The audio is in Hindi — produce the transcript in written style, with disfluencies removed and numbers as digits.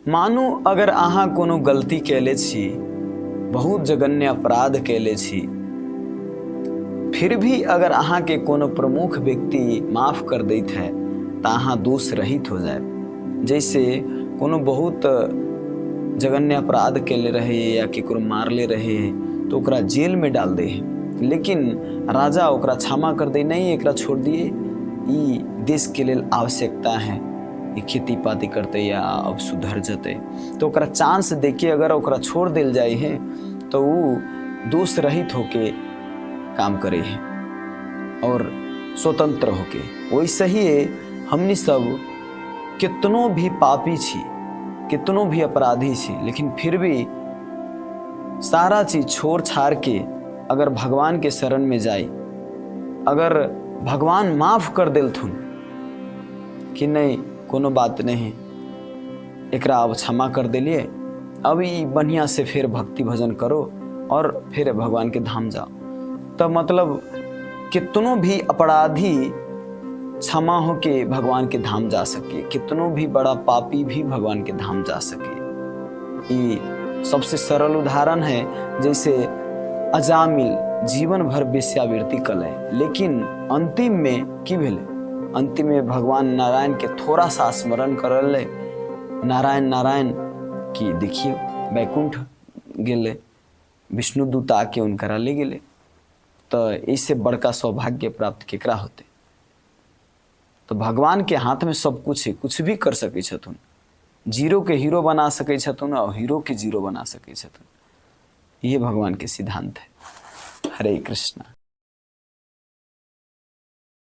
मानू अगर अहाँ कोनो गलती कैले छी, बहुत जघन्य अपराध कैले छी, फिर भी अगर अहाँ के कोनो प्रमुख व्यक्ति माफ कर दैत है तो अहाँ दोष रहित हो जाए। जैसे कोनो बहुत जघन्य अपराध कैले रहे या केकरो मारले रहे तो ओकरा जेल में डाल दे है, लेकिन राजा ओकरा क्षमा कर दे, नहीं एकरा छोड़ दिए, ई देश के लिए आवश्यकता है, खेती पाती करते या अब सुधर जते, तो ओकरा चांस देके अगर ओकरा छोड़ दिल जाए है तो वो दोष रहित होके काम करे है और स्वतंत्र होके। वैसे ही हमनी सब कितनो भी पापी छी, कितनो भी अपराधी छी, लेकिन फिर भी सारा चीज छोड़ छाड़ के अगर भगवान के शरण में जाए, अगर भगवान माफ कर देलथुन कि नहीं कोनो बात नहीं, एकरा अब क्षमा कर दिलिए, अब ई बढ़िया से फिर भक्ति भजन करो और फिर भगवान के धाम जाओ, तो मतलब कितनों भी अपराधी क्षमा हो के भगवान के धाम जा सके, कितनों भी बड़ा पापी भी भगवान के धाम जा सके। ये सबसे सरल उदाहरण है, जैसे अजामिल जीवन भर वेश्यावृत्ति कले, लेकिन अंतिम में की भेले, अंतिम में भगवान नारायण के थोड़ा सा स्मरण करले, नारायण नारायण की देखिए वैकुंठ गेले, विष्णु दूत आके उनकरा ले गेले, तो इससे बड़का सौभाग्य प्राप्त केकरा होते। तो भगवान के हाथ में सब कुछ है, कुछ भी कर सके छथुन, जीरो के हीरो बना सके छथुन और हीरो के जीरो बना सके छथुन। ये भगवान के सिद्धांत है। हरे कृष्णा।